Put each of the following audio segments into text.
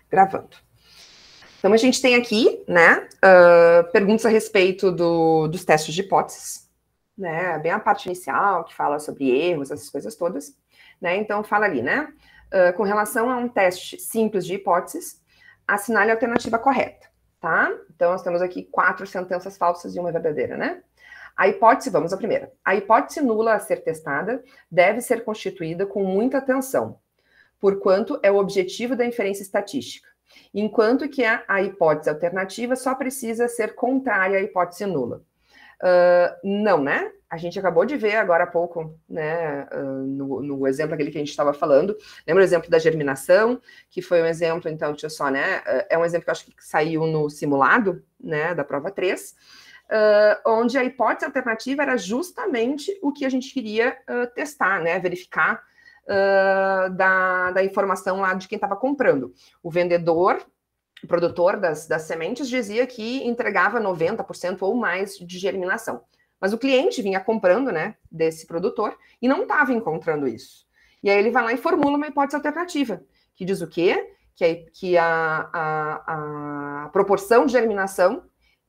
Gravando. Então, a gente tem aqui, né, perguntas a respeito dos testes de hipóteses, né, bem a parte inicial, que fala sobre erros, essas coisas todas, né, então fala ali, né, com relação a um teste simples de hipóteses, assinale a alternativa correta, tá? Então, nós temos aqui 4 sentenças falsas e uma verdadeira, né? A hipótese, vamos à primeira. A hipótese nula a ser testada deve ser constituída com muita atenção, porquanto é o objetivo da inferência estatística, enquanto que a hipótese alternativa só precisa ser contrária à hipótese nula. Não, né? A gente acabou de ver agora há pouco, né, no exemplo aquele que a gente estava falando, lembra o exemplo da germinação, que foi um exemplo, então, deixa eu só, né, é um exemplo que eu acho que saiu no simulado, né, da prova 3, onde a hipótese alternativa era justamente o que a gente queria testar, né, verificar da informação lá de quem estava comprando. O vendedor, o produtor das sementes, dizia que entregava 90% ou mais de germinação. Mas o cliente vinha comprando, né, desse produtor e não estava encontrando isso. E aí ele vai lá e formula uma hipótese alternativa, que diz o quê? Que a proporção de germinação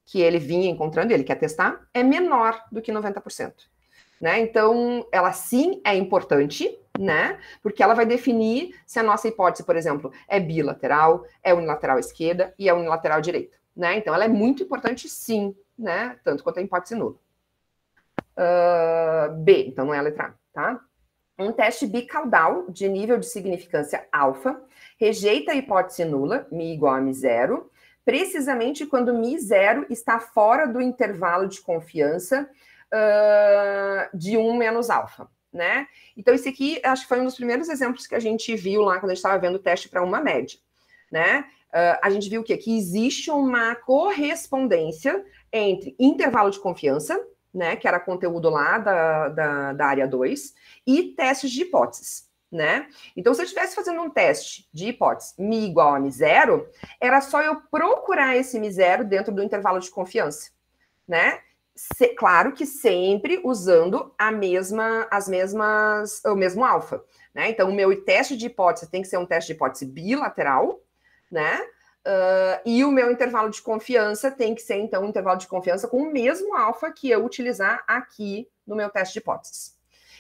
que ele vinha encontrando, ele quer testar, é menor do que 90%. Né? Então, ela sim é importante, né? Porque ela vai definir se a nossa hipótese, por exemplo, é bilateral, é unilateral esquerda e é unilateral direita, né? Então, ela é muito importante, sim, né? Tanto quanto a hipótese nula. B, então não é a letra A, tá? Um teste bicaudal de nível de significância alfa rejeita a hipótese nula, mi igual a mi zero, precisamente quando mi zero está fora do intervalo de confiança de 1 menos alfa, né? Então, esse aqui, acho que foi um dos primeiros exemplos que a gente viu lá quando a gente estava vendo o teste para uma média, né? A gente viu o quê? Que existe uma correspondência entre intervalo de confiança, né, que era conteúdo lá da área 2, e testes de hipóteses, né? Então, se eu estivesse fazendo um teste de hipótese mi igual a mi zero, era só eu procurar esse mi zero dentro do intervalo de confiança, né? Claro que sempre usando o mesmo alfa, né? Então, o meu teste de hipótese tem que ser um teste de hipótese bilateral, né? E o meu intervalo de confiança tem que ser, então, um intervalo de confiança com o mesmo alfa que eu utilizar aqui no meu teste de hipóteses.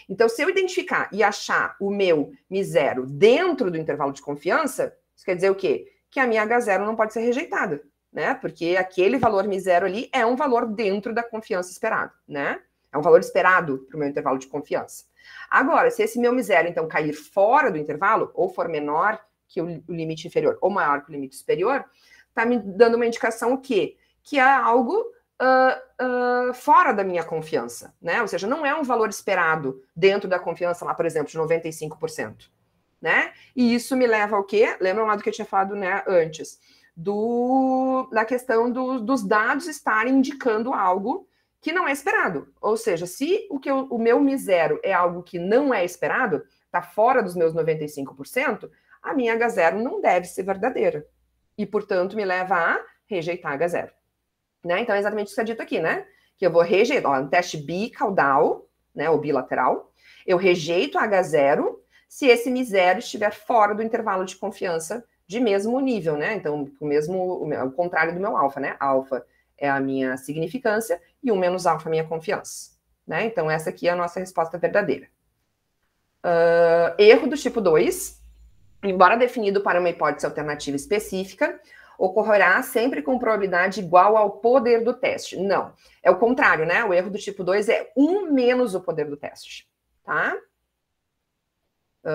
Então, se eu identificar e achar o meu mi zero dentro do intervalo de confiança, isso quer dizer o quê? Que a minha H0 não pode ser rejeitada, né? Porque aquele valor mi zero ali é um valor dentro da confiança esperado, né? É um valor esperado para o meu intervalo de confiança. Agora, se esse meu mi zero, então, cair fora do intervalo, ou for menor que o limite inferior ou maior que o limite superior, está me dando uma indicação o quê? Que é algo fora da minha confiança, né? Ou seja, não é um valor esperado dentro da confiança lá, por exemplo, de 95%, né? E isso me leva ao quê? Lembram lá do que eu tinha falado, né, antes? Da questão dos dados estarem indicando algo que não é esperado. Ou seja, se o meu mi zero é algo que não é esperado, está fora dos meus 95%, a minha H0 não deve ser verdadeira. E, portanto, me leva a rejeitar H0. Né? Então, é exatamente isso que é dito aqui, né? Que eu vou rejeitar, um teste bicaudal, né, ou bilateral, eu rejeito H0 se esse mi zero estiver fora do intervalo de confiança de mesmo nível, né? Então, o contrário do meu alfa, né? Alfa é a minha significância e 1 menos alfa é a minha confiança, né? Então, essa aqui é a nossa resposta verdadeira. Erro do tipo 2. Embora definido para uma hipótese alternativa específica, ocorrerá sempre com probabilidade igual ao poder do teste. Não, é o contrário, né? O erro do tipo 2 é 1 menos o poder do teste, tá?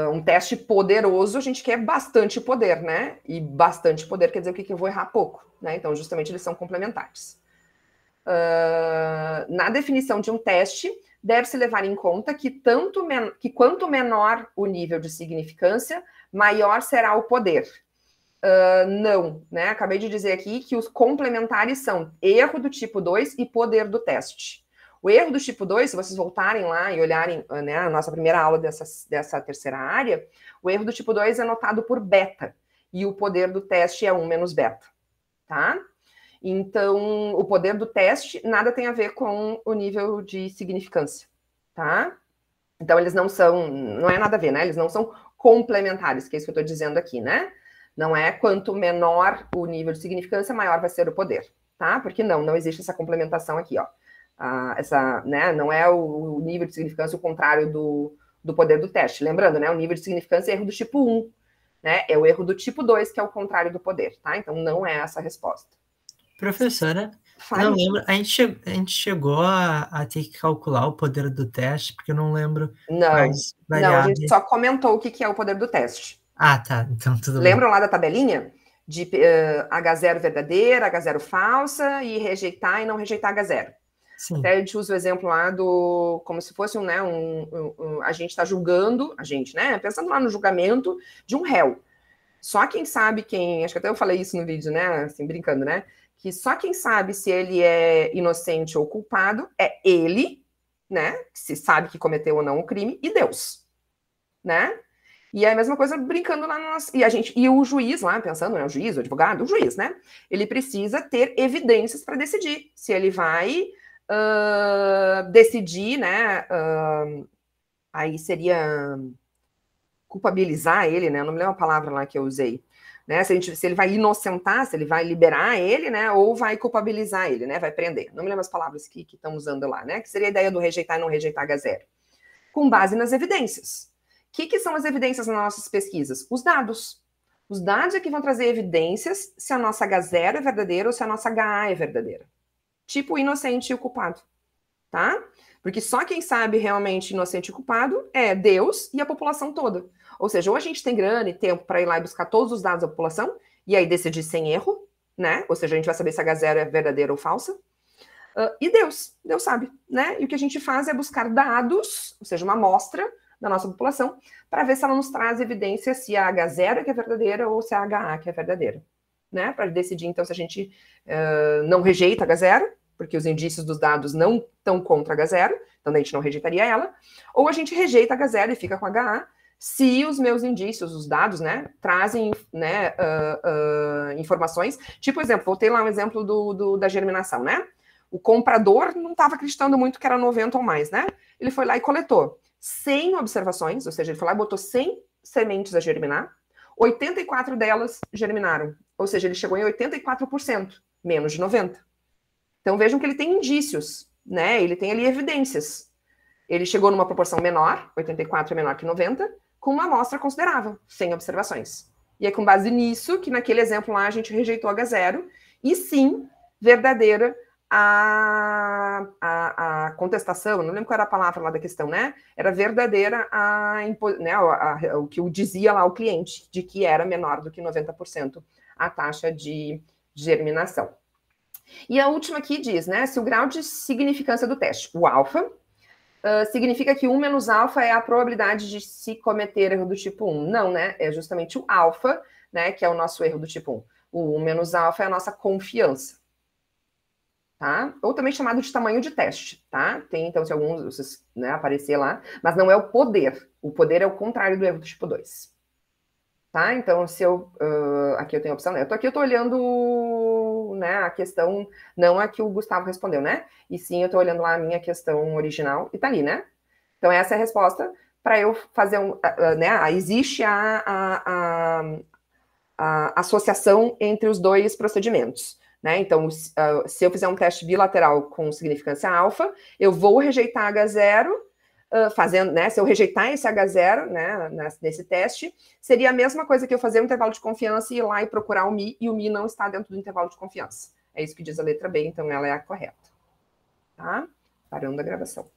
Um teste poderoso, a gente quer bastante poder, né? E bastante poder quer dizer o que eu vou errar pouco, né? Então, justamente, eles são complementares. Na definição de um teste, deve-se levar em conta que quanto menor o nível de significância, maior será o poder. Não, né? Acabei de dizer aqui que os complementares são erro do tipo 2 e poder do teste. O erro do tipo 2, se vocês voltarem lá e olharem, né, a nossa primeira aula dessa terceira área, o erro do tipo 2 é notado por beta, e o poder do teste é 1 menos beta, tá? Então, o poder do teste nada tem a ver com o nível de significância, tá? Então, eles não é nada a ver, né? Eles não são complementares, que é isso que eu estou dizendo aqui, né? Não é quanto menor o nível de significância, maior vai ser o poder, tá? Porque não existe essa complementação aqui, ó. Né, não é o nível de significância o contrário do poder do teste. Lembrando, né, o nível de significância é erro do tipo 1, né? É o erro do tipo 2, que é o contrário do poder, tá? Então, não é essa a resposta. Professora, Fale. não lembro, a gente chegou a ter que calcular o poder do teste, porque eu não lembro quais Não, a gente variáveis. só comentou o que é o poder do teste. Ah, tá, então tudo bem. Lembram lá da tabelinha? De H0 verdadeira, H0 falsa, e rejeitar e não rejeitar H0. Sim. Até a gente usa o exemplo lá do, como se fosse né, a gente está julgando, né, pensando lá no julgamento de um réu. Só quem sabe acho que até eu falei isso no vídeo, né, assim, brincando, né, que só quem sabe se ele é inocente ou culpado é ele, né, que se sabe que cometeu ou não o crime, e Deus, né? E é a mesma coisa brincando lá e o juiz lá, pensando, né, o juiz, o advogado, o juiz, né? Ele precisa ter evidências para decidir se ele vai decidir, né? Aí seria culpabilizar ele, né? Não me lembro a palavra lá que eu usei. Né, se ele vai inocentar, se ele vai liberar ele, né? Ou vai culpabilizar ele, né? Vai prender. Não me lembro as palavras que estão usando lá, né? Que seria a ideia do rejeitar e não rejeitar H0. Com base nas evidências. O que são as evidências nas nossas pesquisas? Os dados. Os dados é que vão trazer evidências se a nossa H0 é verdadeira ou se a nossa HA é verdadeira. Tipo o inocente e o culpado, tá? Porque só quem sabe realmente inocente e culpado é Deus e a população toda. Ou seja, ou a gente tem grana e tempo para ir lá e buscar todos os dados da população e aí decidir sem erro, né? Ou seja, a gente vai saber se a H0 é verdadeira ou falsa. E Deus sabe, né? E o que a gente faz é buscar dados, ou seja, uma amostra da nossa população, para ver se ela nos traz evidência se a H0 é que é verdadeira ou se a HA que é verdadeira, né? Para decidir, então, se a gente não rejeita H0, porque os indícios dos dados não estão contra H0, então a gente não rejeitaria ela, ou a gente rejeita H0 e fica com HA, se os meus indícios, os dados, né, trazem né, informações. Tipo, exemplo, voltei lá um exemplo da germinação, né? O comprador não estava acreditando muito que era 90 ou mais, né? Ele foi lá e coletou 100 observações, ou seja, ele foi lá e botou 100 sementes a germinar, 84 delas germinaram, ou seja, ele chegou em 84%, menos de 90%. Então vejam que ele tem indícios, né? Ele tem ali evidências. Ele chegou numa proporção menor, 84 é menor que 90, com uma amostra considerável, 100 observações. E é com base nisso que naquele exemplo lá a gente rejeitou H0, e sim, verdadeira a contestação, não lembro qual era a palavra lá da questão, né? Era verdadeira o que dizia lá o cliente, de que era menor do que 90% a taxa de germinação. E a última aqui diz, né? Se o grau de significância do teste, o alfa, significa que 1 menos alfa é a probabilidade de se cometer erro do tipo 1. Não, né? É justamente o alfa, né? Que é o nosso erro do tipo 1. O 1 menos alfa é a nossa confiança. Tá? Ou também chamado de tamanho de teste, tá? Tem, então, se alguns vocês, né, aparecer lá, mas não é o poder. O poder é o contrário do erro do tipo 2. Tá? Então, se eu... aqui eu tenho a opção, né? Eu tô olhando né, a questão, não a que o Gustavo respondeu, né? E sim, eu tô olhando lá a minha questão original, e tá ali, né? Então, essa é a resposta para eu fazer né? Existe a associação entre os dois procedimentos. Né? Então, se eu fizer um teste bilateral com significância alfa, eu vou rejeitar H0, fazendo, né? Se eu rejeitar esse H0, né, nesse teste, seria a mesma coisa que eu fazer um intervalo de confiança e ir lá e procurar o Mi, e o Mi não está dentro do intervalo de confiança. É isso que diz a letra B, então ela é a correta. Tá? Parando a gravação.